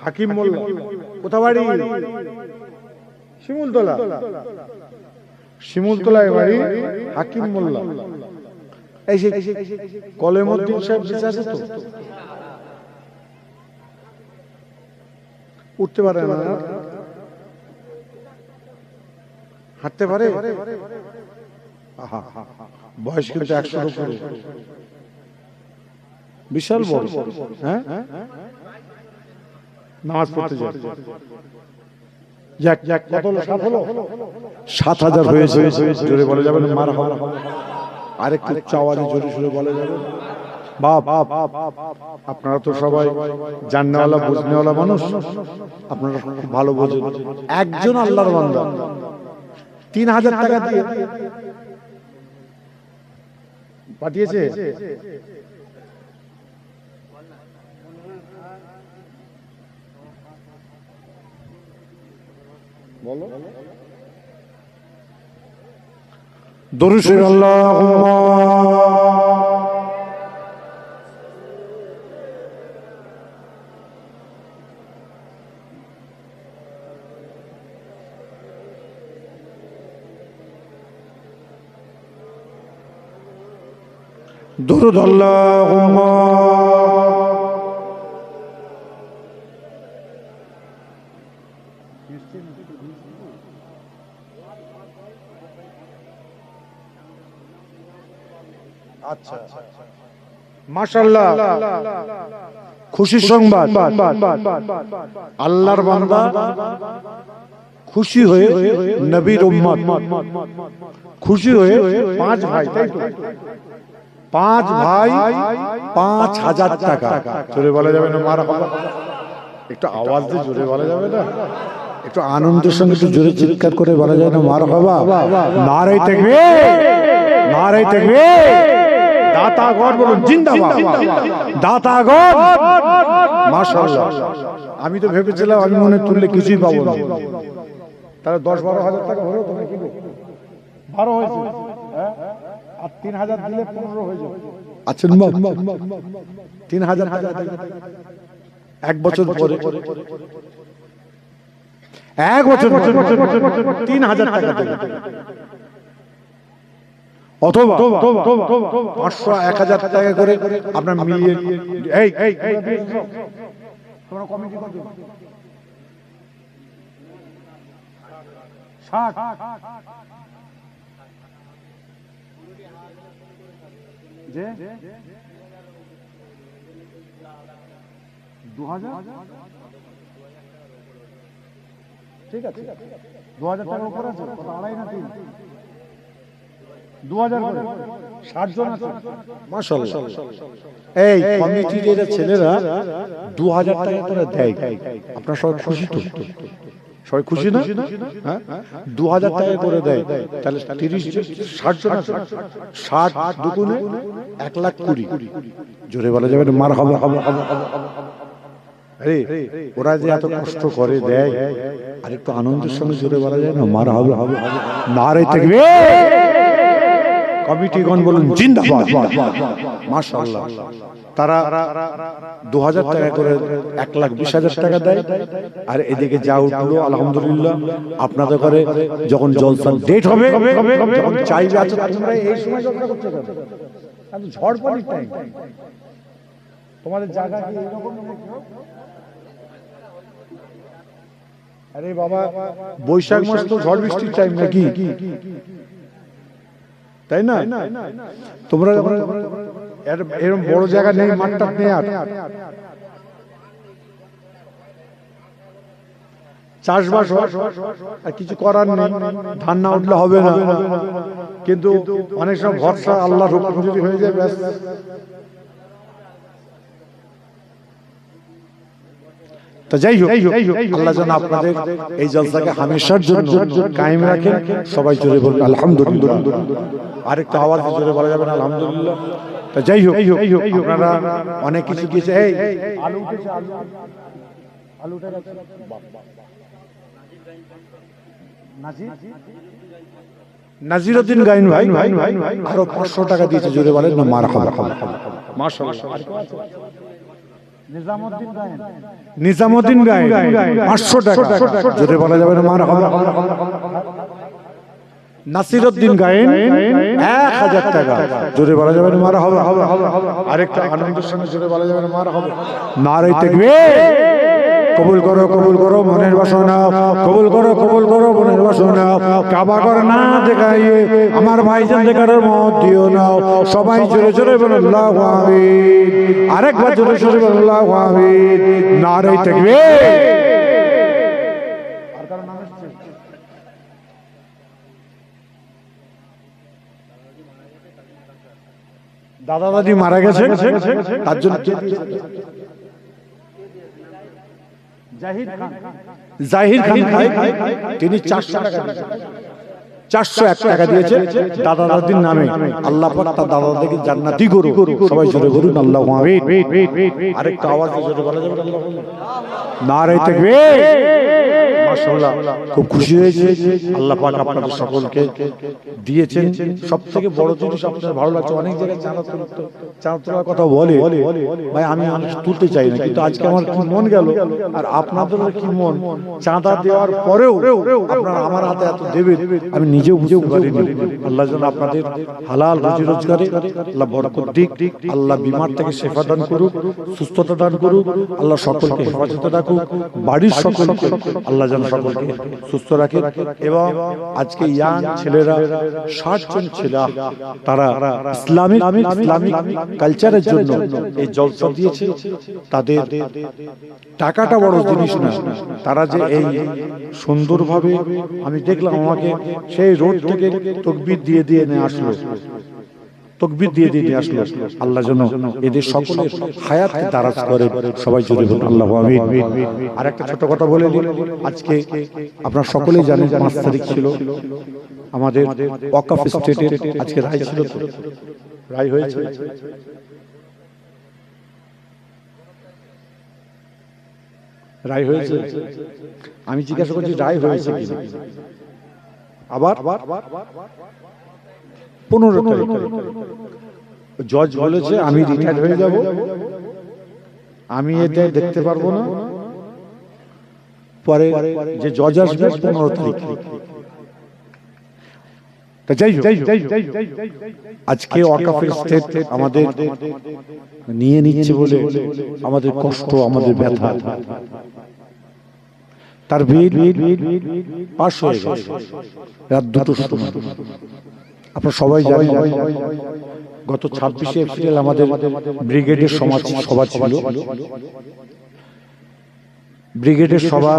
হাকিম মোল্লা। কোথা বাড়ি? শিমুলতলা। শিমুলতলায় বাড়ি হাকিম মোল্লা। এই যে কলেমউদ্দিন সাহেব বেঁচে আছে তো? উঠতে পারে না, হাঁটতে পারে? বয়স কিন্তু 100-র উপরে, বিশাল বড়। হ্যাঁ, নামাজ পড়তে যায়। কত হলো? 7 হলো? 7,000 হয়েছে। জোরে বলে যাবেন মারহাবা। আরেকটু চাওয়াজে জোরে সুরে বলে যাবেন বাপ। আপনারা তো সবাই জাননেওয়ালা বুঝনেওয়ালা মানুষ, আপনারা খুব ভালো বোঝেন। একজন আল্লাহর বান্দা 3,000 টাকা দিয়ে পাঠিয়েছে। বলো দরুদ শরীফ। আল্লাহুম্মা দরুদ। আল্লাহুম্মা আচ্ছা, মাশাআল্লাহ, খুশির সংবাদ। আল্লাহর বান্দা খুশি হয়ে, নবীর উম্মত খুশি হয়ে 5 ভাই, তাই তো? 5 ভাই 5,000 টাকা। জোরে বলা যাবে না মারহাবা? একটু আওয়াজ দিয়ে জোরে বলা যাবে না? একটু আনন্দের সঙ্গে একটু জোরে চিৎকার করে বলা যায় না মারহাবা? নারে তাকবীর, নারে তাকবীর। দাতাগণ বলুন জিন্দাবাদ, দাতাগণ। মাশাআল্লাহ। আমি তো ভেবেছিলাম আমি মনে তুললে কিছুই পাবো না, তাহলে 10-12 হাজার টাকা হলো তো নাকি? 12 হয়েছে, আর 3,000 দিলে 15 হয়ে যাবে। আচ্ছা, 3,000 টাকা 1 বছর পরে, 1 বছর 3,000 টাকা দেবে, অথবা 500-1,000 টাকা করে আপনার মিলিয়ে। এই তোমরা কমিটি কত? 60। যে 2,000, ঠিক আছে, 2,000 টাকার উপর আছে। কত? 2.5 না 3? 2,000 করে 60 জন আছে। মাশাআল্লাহ। এই কমিটির এরা ছেলেরা 2,000 টাকা করে দেয়। আপনারা সবাই খুশি তো? সবাই খুশি না? হ্যাঁ, 2,000 টাকা করে দেয়, তাহলে 60 জন আছে। 60 দুগুণে 1,20,000। জোরে বলা যাবে না মারহাবা? আরে ওরা যে এত কষ্ট করে দেয়, আর একটু আনন্দের সঙ্গে জোরে বলা যায় না মারহাবা? নারে তাকবীর। কমিটিগণ বলুন জিন্দাবাদ। মাশাআল্লাহ। তারা 2,000 টাকা করে 1,20,000 টাকা দেয়। আর এদিকে যা উঠলো আলহামদুলিল্লাহ, আপনাদের ঘরে যখন জলসার ডেট হবে, যখন চাইবে, আচ্ছা তোমরা এই সময় জলসা করছো কেন? আমি ঝড় পানির টাইম, তোমাদের জায়গা কি এরকম? আরে বাবা, বৈশাখ মাস তো ঝড় বৃষ্টির টাইম নাকি, তাই না? তোমরা এরকম বড় জায়গা নেই, মাঠটা নেই, চাষবাস আর কিছু করার নেই, ধান না উঠলে হবে না। কিন্তু অনেক সময় ভরসা আল্লাহর হুকুম যদি হয়ে যায় ব্যাস। তো যাই হোক, আল্লাহ যেন আপনাদের এই জলসাকে হামেশার জন্য কায়েম রাখেন। সবাই জোরে বলুন আলহামদুলিল্লাহ। আরেকটা আওয়াজ জোরে বলা যাবে না আলহামদুলিল্লাহ? তো যাই হোক, আপনারা অনেক কিছু গিয়েছে। এই আলু উঠেছে, আলু উঠে গেছে। নাজিরউদ্দিন গাইন ভাই আরো 500 টাকা দিয়েছে, জোরে বলেন না মারহাবা। মাশাআল্লাহ। নিজামউদ্দিন গাইন 500 টাকা, জোরে বলা যাবে না মারহাবা। নাসিরউদ্দিন গাইন 1000 টাকা, জোরে বলা যাবে না মারহাবা। আরেকটা আনন্দের সঙ্গে জোরে বলা যাবে না মারহাবা। নারে তাকবীর। কবুল করো, কবুল করো মনের বাসনা, কবুল করো, কবুল করো মনের বাসনা। কাবা ঘর না দেখাইয়ে আমার ভাইজান দেখার মত দিও না। সবাই জোরে জোরে বলুন আল্লাহু আমিন। আরেকবার জোরে জোরে বলুন আল্লাহু আমিন। নারে তাকবীর। আর কারো নাম আসছে? দাদা দাদি মারা গেছে, তার জন্য জাহির খান ভাই, তিনি 401 টাকা দিয়েছে দাদা দাদির নামে। আল্লাহ পাক তার দাদা দাদিকে জান্নাতি করুক। সবাই জোরে বলুন আল্লাহু আমিন। আরেকটা আওয়াজ জোরে বলা যাবে আল্লাহু আমিন। নারে তাকবীর। মাশাআল্লাহ, খুব খুশি হয়েছে। আল্লাহ পাক আপনাদের সকলকে দিয়েছেন। সবথেকে বড় জিনিস আপনাদের ভালো লাগছে, অনেক জায়গায় চাঁদা তোলার কথা বলে ভাই, আমি তুলতে চাই না, কিন্তু আজকে আমার কি মন গেল, আর আপনাদেরও কি মন, চাঁদা দেওয়ার পরেও আপনারা আমার হাতে এত দেবেন আমি নিজেও বুঝতে পারিনি। আল্লাহ যেন আপনাদের হালাল রুজি রোজগারে আল্লাহ বরকত দিক। আল্লাহ বিমার থেকে শেফা দান করুক, সুস্থতা দান করুক। আল্লাহ সকলকে হেফাজতে রাখুক, বাড়ির সকলকে আল্লাহ যেন সকলকে সুস্থ রাখে। এবং আজকে ইয়াং ছেলেরা 60 জন ছেলে তারা ইসলামিক কালচারের জন্য এই জলসা দিয়েছে। তাদের টাকাটা বড় জিনিস না, তারা যে এই সুন্দরভাবে, আমি দেখলাম আমাকে সেই রোড থেকে তাকবীর দিয়ে দিয়ে নিয়ে আসলো, তাকবীর দিয়ে দিয়ে আসলো। আল্লাহ যেন এদের সকলের হায়াতকে দারাজ করে। সবাই জোরে বলুন আল্লাহু আমিন। আর একটা ছোট কথা বলে দিই, আজকে আপনারা সকলেই জানেন 5 তারিখ ছিল আমাদের ওয়াকফ স্টেটের, আজকে রায় ছিল, তো রায় হয়েছে। রায় হয়েছে, আমি জিজ্ঞাসা করছি রায় হয়েছে কিনা। আবার 15 তারিখ জজ বলেছে আমি রিটায়ার্ড হয়ে যাব, আমি এটা দেখতে পারবো না। পরে যে জজ আসবে 15 তারিখ। আজকে ওয়াকফ স্টেট আমাদের নিয়ে নিচ্ছে বলে আমাদের কষ্ট, আমাদের ব্যথা, তার ভিড় পাশ হয়ে গেছে রাত 2টোর সময়। আপনারা সবাই জানেন গত 26শে এপ্রিল আমাদের ব্রিগেডের সভা ছিল। ব্রিগেডের সভা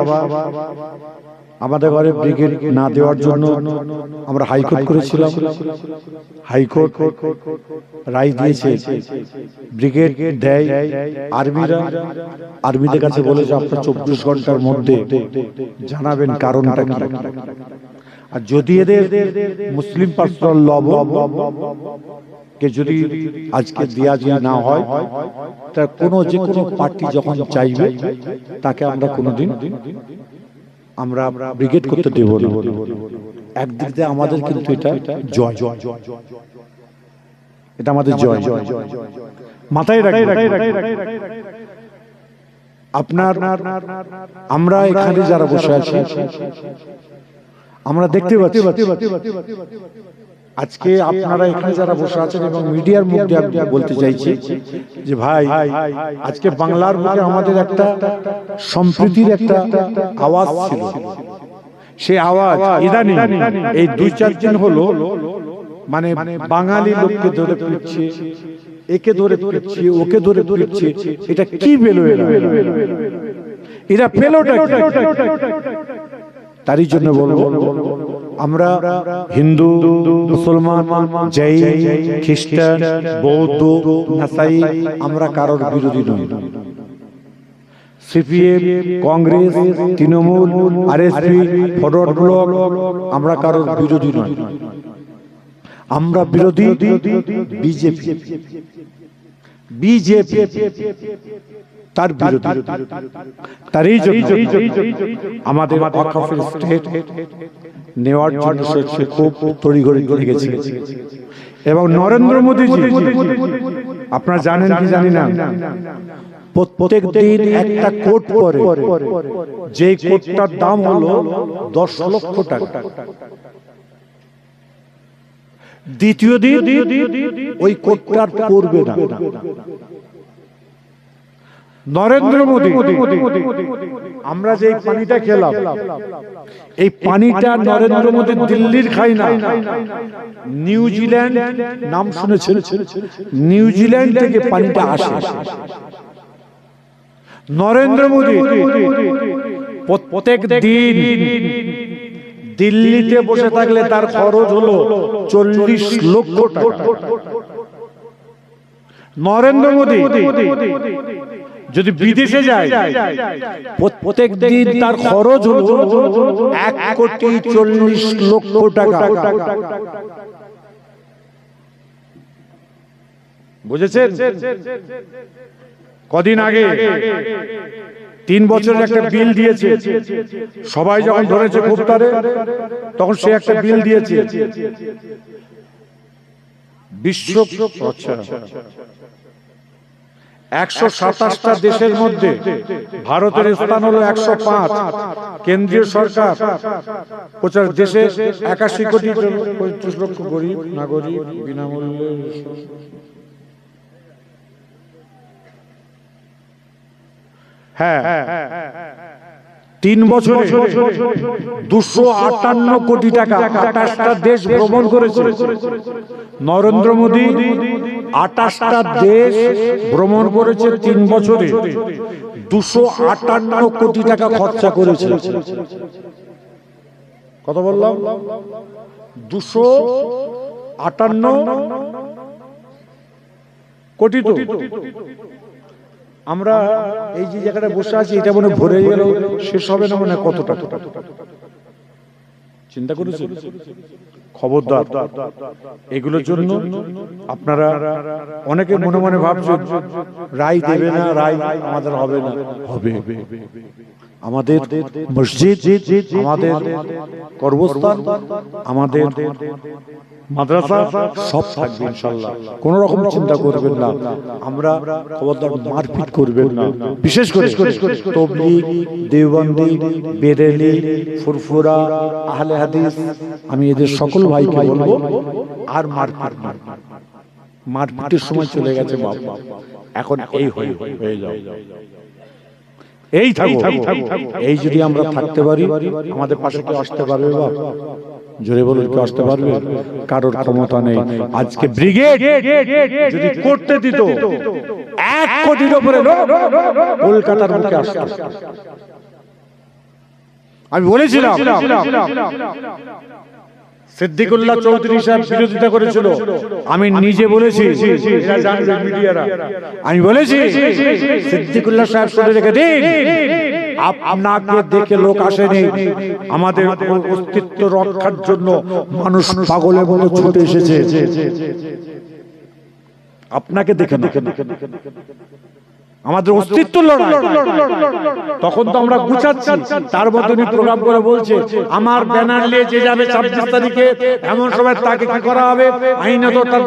আমাদের ঘরে ব্রিগেড না দেওয়ার জন্য আমরা হাইকোর্ট করেছিলাম। হাইকোর্ট রায় দিয়েছে ব্রিগেড দেয়, আর্মিদের কাছে বলে যে আপনারা 24 ঘন্টার মধ্যে জানাবেন কারণটা কি। আর যদি এদের মুসলিম পার্সোনাল ল কে যদি আজকে দেয়া যদি না হয়, তা যে কোনো পার্টি যখন চাইবে তাকে আমরা কোনোদিন আমরা ব্রিগেড করতে দেব না। একদিক দিয়ে আমাদের কিন্তু এটা জয়, এটা আমাদের জয়। মাথায় রাখবেন আপনার, আমরা এখানে যারা বসে আছি আমরা দেখতে পাচ্ছি আজকে আপনারা এখানে যারা বসে আছেন এবং মিডিয়ার মধ্যে আমি বলতে চাইছি যে ভাই আজকে বাংলার বুকে আমাদের একটা সম্প্রীতির একটা আওয়াজ ছিল, সেই আওয়াজ ইদানিং এই 2-4 দিন হলো মানে বাঙালি লোককে ধরে পিটছে, একে ধরে পিটছে, ওকে ধরে পিটছে। এটা কি পেলো এরা পেলোটা কি? তারই জন্য বলবো আমরা হিন্দু, মুসলমান, জৈন, খ্রিস্টান, বৌদ্ধ, নাসাই আমরা কারোর বিরোধী নই। CPM, Congress, Trinamool, RSP, forward block আমরা কারোর বিরোধী নই। আমরা বিরোধী বিজেপি, বিজেপি তার বিরোধী। তারই জন্য আমাদের ওয়াকফের স্টেট নেওয়ার জন্য সে খুব তড়িঘড়ি করে গেছে। এবং নরেন্দ্র মোদীজি আপনারা জানেন কি জানি না, প্রত্যেক দিন একটা কোট পরে, যে কোটটার দাম হলো 10 লক্ষ টাকা। দ্বিতীয় দিন ওই কোটটার পরবে না। নরেন্দ্র মোদী আমরা যে পানিটা খেলাম, এই পানিটা নরেন্দ্র মোদী দিল্লির খাই না, নিউজিল্যান্ড নাম শুনেছেন, নিউজিল্যান্ড থেকে পানিটা আসে। নরেন্দ্র মোদী প্রত্যেক দিন দিল্লিতে বসে থাকলে তার খরচ হলো 40 লক্ষ টাকা। নরেন্দ্র মোদী যদি বিদেশে যায় প্রত্যেক দিন তার খরচ হলো 1,40,00,000,000 টাকা। বুঝেছেন? কদিন আগে 3 বছরের একটা বিল দিয়েছে, সবাই যখন ধরেছে খুব তারে, তখন সে একটা বিল দিয়েছে বিশ্ব 127টা দেশের মধ্যে ভারতের স্থান হলো 105। কেন্দ্রীয় সরকার দেশে 81,35,00,000 গরিব নাগরিক বিনামূল্যে। হ্যাঁ, 3 বছরে 258 কোটি টাকা 28টা দেশ ভ্রমণ করেছে নরেন্দ্র মোদী। 28টা দেশ ভ্রমণ করেছে 3 বছরে, 258 কোটি টাকা খরচা করেছে। কত বললাম? 258 কোটি। তো আমরা এই যে জায়গাটা বসে আছি, এটা মনে ভরে গেল, শেষ হবে না মনে কত টাকা। চিন্তা করেছেন? খবরদার, এগুলোর জন্য আপনারা অনেকে মনে মনে ভাবছেন রায় দেবে না, রায় আমাদের হবে না। হবে। আমাদের মসজিদ, আমাদের কর্মস্থান, আমাদের মাদ্রাসা সব থাকবে ইনশাআল্লাহ। কোন রকম চিন্তা করবেন না। আমরা খবরদার মারপিট করবেন না। বিশেষ করে তাবলীগ, দেওবন্দি, বেরেলি, ফুরফুরা, আহলে হাদিস, আমি এদের সকল ভাইকে বলবো আর মারপিট না। মারপিটের সময় চলে গেছে বাপ, এখন এই হয়ে যাও, এই থাকো। এই যদি আমরা থাকতে পারি, আমাদের পাশে কেউ আসতে পারবে বাপ? জোরে বলুন, কেউ আসতে পারবে? কারোর ক্ষমতা নেই। আজকে ব্রিগেড যদি করতে দিত, 1 কোটির উপরে লোক কলকাতার বুকে আসতো। আমি বলেছিলাম সিদ্দিকুল্লাহ চৌধুরী সাহেব বিরোধিতা করেছিল, আমি নিজে বলেছি, এরা জানবে মিডিয়ারা, আমি বলেছি সিদ্দিকুল্লাহ সাহেব শুনে রেখে দিন, আপনাকে দেখে লোক আসেনি, আমাদের অস্তিত্ব রক্ষার জন্য মানুষ পাগলের মতো ছুটে এসেছে। আপনাকে দেখে না, আমাদের অস্তিত্ব লড়াই। তখন তো আমরা গুছাচ্ছি, তার মতনই প্রোগ্রাম করে বলছে আমার ব্যানার নিয়ে যে যাবে 26 তারিখে এমন সময় তাকে কি করা হবে, আইনত তার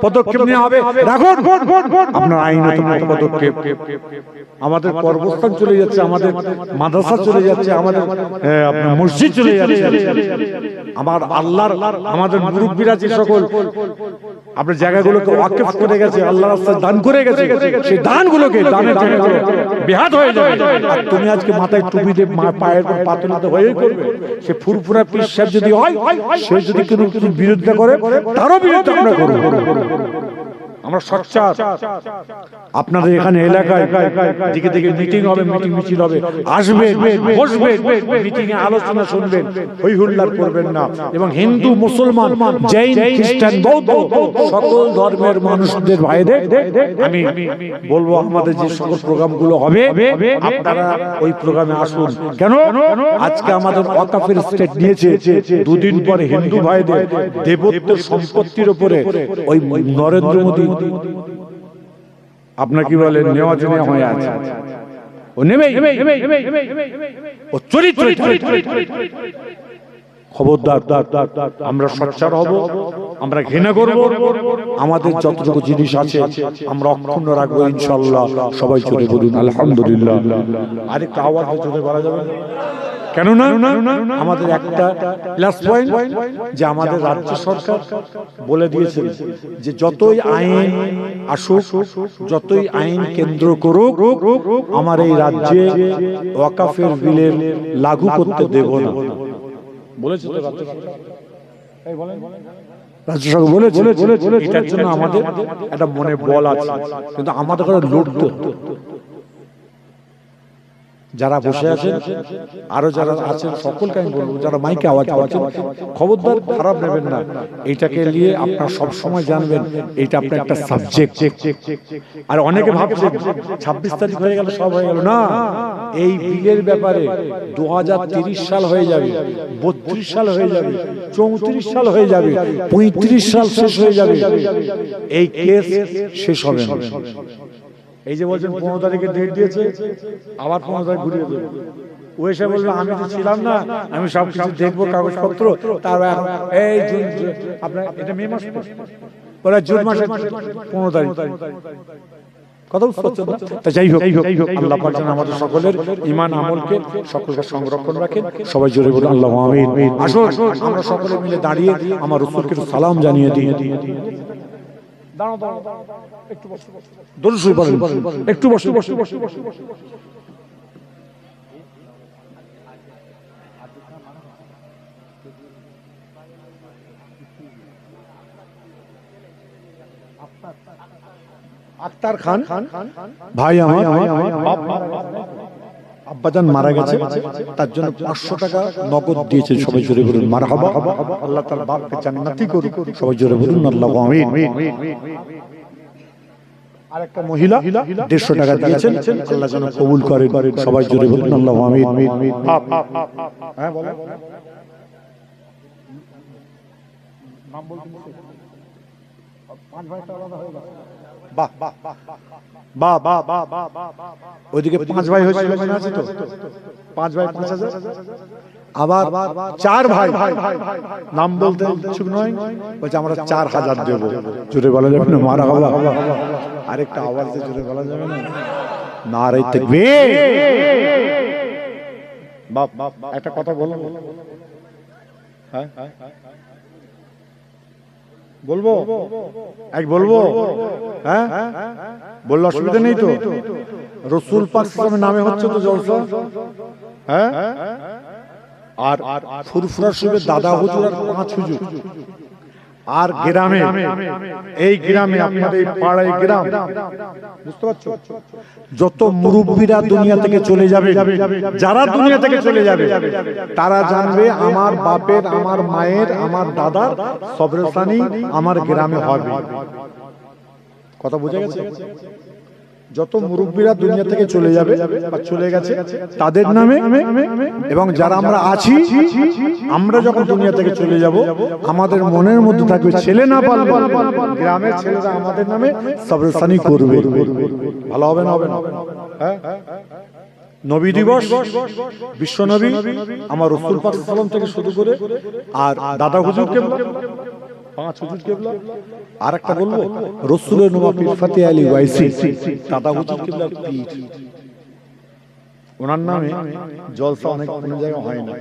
পদক্ষেপ নেওয়া হবে। রাখুন আপনার আইনত পদক্ষেপ। আমাদের কর্মস্থান চলে যাচ্ছে, আমাদের মাদ্রাসা চলে যাচ্ছে, আমাদের আপনার মসজিদ চলে যাচ্ছে। আমার আল্লাহর আমাদের মুরব্বীরা যে সকল আপনার জায়গাগুলোকে ওয়াকফ করে গেছে, আল্লাহর রাস্তায় দান করে গেছে, সেই দানগুলোকে দানের জায়গাগুলো বেহাত হয়ে যাবে। আর তুমি আজকে মাথায় টুপি দিয়ে পায়ের পর পাতলাতে হয়েই করবে। সে ফুরফুরা পীর সাহেব যদি হয়, সে যদি কোনো বিরোধিতা করে, তারও বিরোধিতা আমরা করব। আমরা সোচ্চার। আপনাদের এখানে এলাকায় দিকে দিকে মিটিং হবে, মিটিং মিছিল হবে, আসবেন, বসবেন, মিটিং এ আলোচনা শুনবেন, হই হুল্লাড় করবেন না। এবং হিন্দু, মুসলমান, জৈন, খ্রিস্টান, বৌদ্ধ সকল ধর্মের মানুষদের ভাইদের আমি বলবো আমাদের যে সকল প্রোগ্রামগুলো হবে আপনারা ওই প্রোগ্রামে আসুন। কেন আজকে আমাদের ওয়াকফের স্টেট নিয়েছে, দুদিন পরে হিন্দু ভাইদের দেবত্ব সম্পত্তির উপরে ওই নরেন্দ্র মোদী আপনার কি বলেন নেওয়া জন্য হয়ে আছে। ও নেবেই, ও চরিত্র। খবরদার, আমরা সোচ্চার হব, আমরা ঘৃণা করব, আমাদের যতটুকু জিনিস আছে আমরা অক্ষুণ্ণ রাখবো ইনশাআল্লাহ। সবাই চলে বলুন আলহামদুলিল্লাহ। আরেকটা আওয়াজ জোরে বলা যাবে কেননা আমাদের একটা প্লাস পয়েন্ট যে আমাদের রাজ্য সরকার বলে দিয়েছে যে যতই আইন আসুক, যতই আইন কেন্দ্র করুক, আমার এই রাজ্যে ওয়াকফের বিলের লাগু করতে দেব না বলেছে তো রাজ্য সরকার। এই বলেন রাজ্য সরকার বলেছে। এটার জন্য আমাদের একটা মনে বল আছে, কিন্তু আমাদের করে লড়তে যারা বসে আছেন, আরো যারা আছেন সকলকে আমি বলবো, যারা মাইকে আওয়াজ পাচ্ছেন খবরদার খারাপ নেবেন না। এইটাকে নিয়ে আপনারা সব সময় জানবেন এটা আপনার একটা সাবজেক্ট। আর অনেকে ভাবছে 26 তারিখ হয়ে গেল সব হয়ে গেল, না। এই বিলের ব্যাপারে 2030 সাল হয়ে যাবে, 32 সাল হয়ে যাবে, 34 সাল হয়ে যাবে, 35 সাল শেষ হয়ে যাবে, এই কেস শেষ হবে না। এই যে বলছেন 15 তারিখে ডেট দিয়েছে, আবার 15 তারিখ ঘুরিয়ে দেবে। ও এসে বলবে আমি তো ছিলাম না, আমি সব কিছু দেখবো কাগজপত্র। তার এই জুন আপনার এটা মে মাস বলে জুন মাসের 15 তারিখ কথা বুঝতে পারছেন না? যাই হোক আল্লাহ পাক যেন আমাদের সকলের ঈমান আমলকে সকলকে সংরক্ষণ রাখেন। সবাই জোরে বলুন আল্লাহু আমিন। আসুন আমরা সকলে মিলে দাঁড়িয়ে আমার রাসূলকে সালাম জানিয়ে দিই। একটু বসো, একটু বসো। আক্তার খান ভাই আমার আব্বাজান মারা গেছে, তার জন্য 500 টাকা নগদ দিয়েছে। সবাই জোরে বলুন মারহাবা। আল্লাহ তাআলা বাপকে জান্নাতি করুক। সবাই জোরে বলুন আল্লাহু আমিন। আরেকটা মহিলা 150 টাকা দিয়েছেন, আল্লাহ যেন কবুল করেন। সবাই জোরে বলুন আল্লাহু আমিন। হ্যাঁ বলেন নাম বলতে 5 ভাইটা আলাদা হয়ে গেছে। বাহ বাহ বাহ বাহ। ওইদিকে 5 ভাই হয়েছিল মনে আছে তো? 5 ভাই 5000। আবার 4 ভাই নাম বলতে ইচ্ছুক নয়, বলছে আমরা 4000 দেব। জোরে বলা যাবে না মারহাবা? আরেকটা আওয়াজে জোরে বলা যাবে না? নারে তাকবীর। বাপ একটা কথা বলো। হ্যাঁ বলবো, এক বলবো। হ্যাঁ বললে অসুবিধা নেই তো? রাসূল পাক সাল্লাল্লাহু নামে হচ্ছে তো জলসা। হ্যাঁ আর ফুরফুরা শরীফের দাদা হুজুর আর 5 হুজুর। আর গ্রামে, এই গ্রামে আপনাদের এই পাড়ায় গ্রাম, বুঝতে পারছো, যত মুরব্বীরা দুনিয়া থেকে চলে যাবে, যারা দুনিয়া থেকে চলে যাবে, তারা জানবে আমার বাপের, আমার মায়ের, আমার দাদার কবরস্থানই আমার গ্রামে হবে। কথা বুঝে গেছে? যত মুরব্বীরা দুনিয়া থেকে চলে যাবে বা চলে গেছে তাদের নামে, এবং যারা আমরা আছি আমরা যখন দুনিয়া থেকে চলে যাব আমাদের মনের মধ্যে থাকবে ছেলে না পারলে গ্রামের ছেলেরা আমাদের নামে সবরসানি করবে। ভালো হবে না? হবে না? হ্যাঁ। নবী দিবস, বিশ্ব নবী আমার রাসূল পাক সাল্লাল্লাহু আলাইহি ওয়াসাল্লাম থেকে শুরু করে আর দাদা হুজুর কেবলা, 5 হুজুর কেবলা, আর একটা বলবো রাসূলের নওয়া পীর ফতেহ আলী ওয়াইসি, দাদা হুজুর কেবলার পীর, ওনার নামে জলসা অনেক কোন জায়গায় হয় না।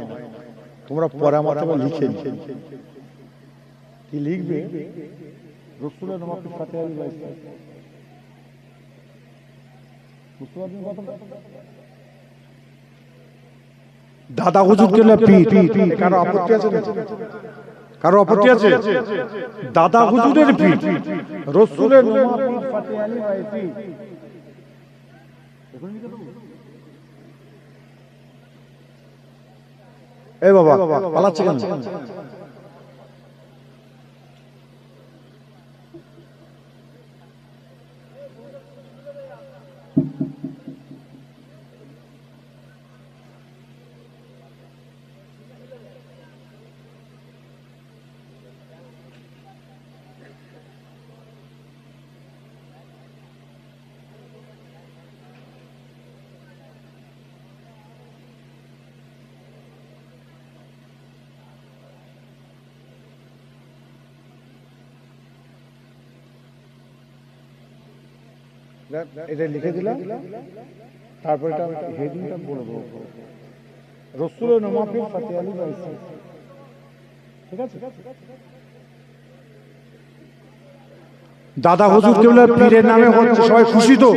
তোমরা পরে আমার লিখে কি লিখবে, রাসূলের নওয়া পীর ফতেহ আলী ওয়াইসি, বুঝতে পারছেন কথাটা? দাদা হুজুর কেবলা পীর। কারো আপত্তি আছে? কারো আপত্তি আছে? দাদা হুজুরের পীর রাসূলের নওয়া পীর ফতেহ আলী ওয়াইসি। এই বাবা পালাচ্ছে কেন? এটা লিখে দিলাম, তারপর এটা হেডিংটা বলে দেবো, রাসূলের নওয়া পীর ফতেহ আলী ওয়াইসি। ঠিক আছে? দাদা হুজুর কেবলার পীরের নামে হচ্ছে, সবাই খুশি তো?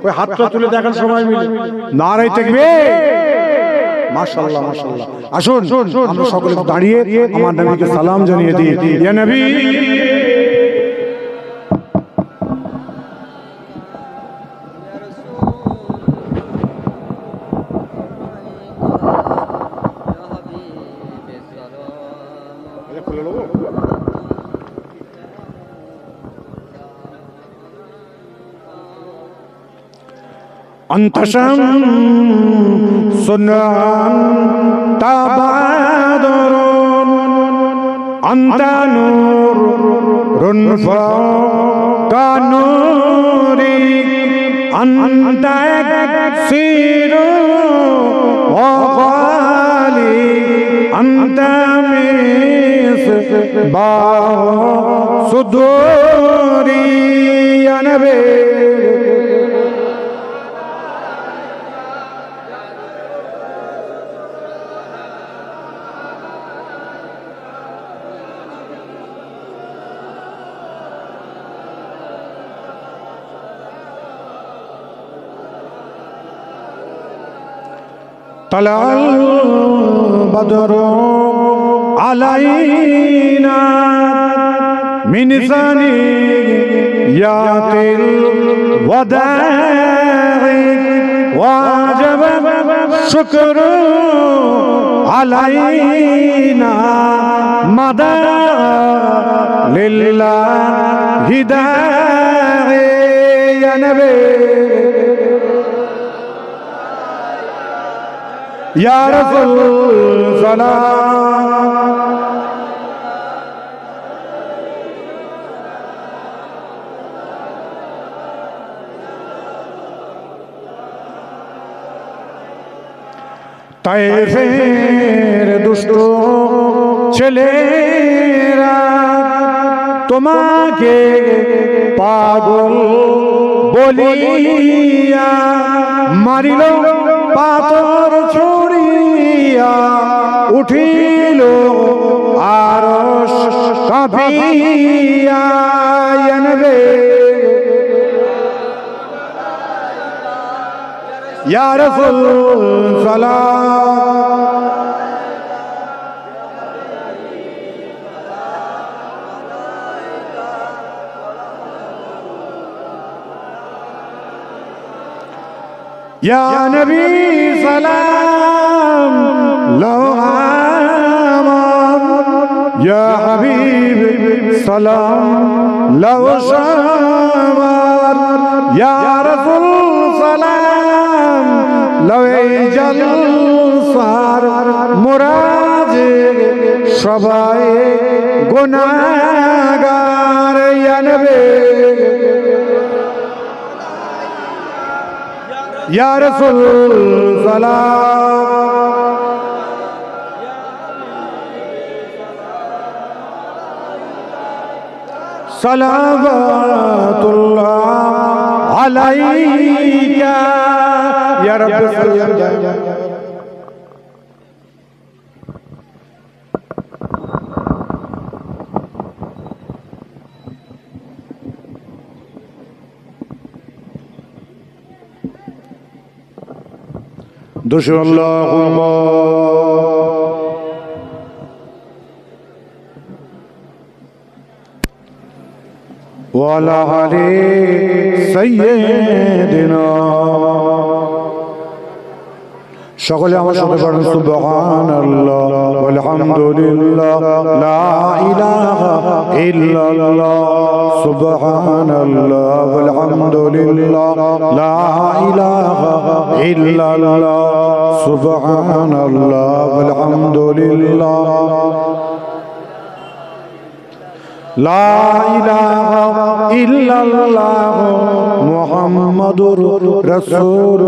ওই হাতটা তুলে দেখান সবাই মিলে, নারে তাকবীর, মাশাআল্লাহ মাশাআল্লাহ। আসুন আমরা সকলে দাঁড়িয়ে আমার নবীকে সালাম জানিয়ে দিই। ইয়া নবী أنت شمس أنت بدر أنت نور فوق نوري أنت يكسر وغالي أنت مصباح صدوري يا نبي طلع البدر علينا من ثنيات الوداع وجب الشكر علينا مدى لله داعي يا نبي يا رسول سلام তায়েফের দুষ্ট ছেলেরা তোমাকে পাগল বলিয়া মারিল পাথর ছুড়িয়া উঠিল আরশ কাঁপিয়া ইয়া নবী ইয়া রাসূল সালাম يا نبي سلام لو آمان يا حبيب سلام لو شامان ইয়া রাসূল সালাম লয়ে জলসার মুরাদ সবাই গুনাহগার ইয়া নবী ইয়া রাসূল সালাম সালাওয়াতুল্লাহ আলাইকা ইয়া রাব্বি সাল্লাল্লাহু দুশো আল্লাহুম্মা ওয়ালা আলি সাইয়্যিদিনা সকলে আমার সাথে পড়ুন সুবহানাল্লাহ ওয়ালহামদুলিল্লাহ লা ইলাহা ইল্লাল্লাহ সুবহানাল্লাহ ওয়ালহামদুলিল্লাহ লা ইলাহা ইল্লাল্লাহ সুবহানাল্লাহ ওয়ালহামদুলিল্লাহ লা ইলাহা ইল্লাল্লাহ মুহাম্মাদুর রাসূল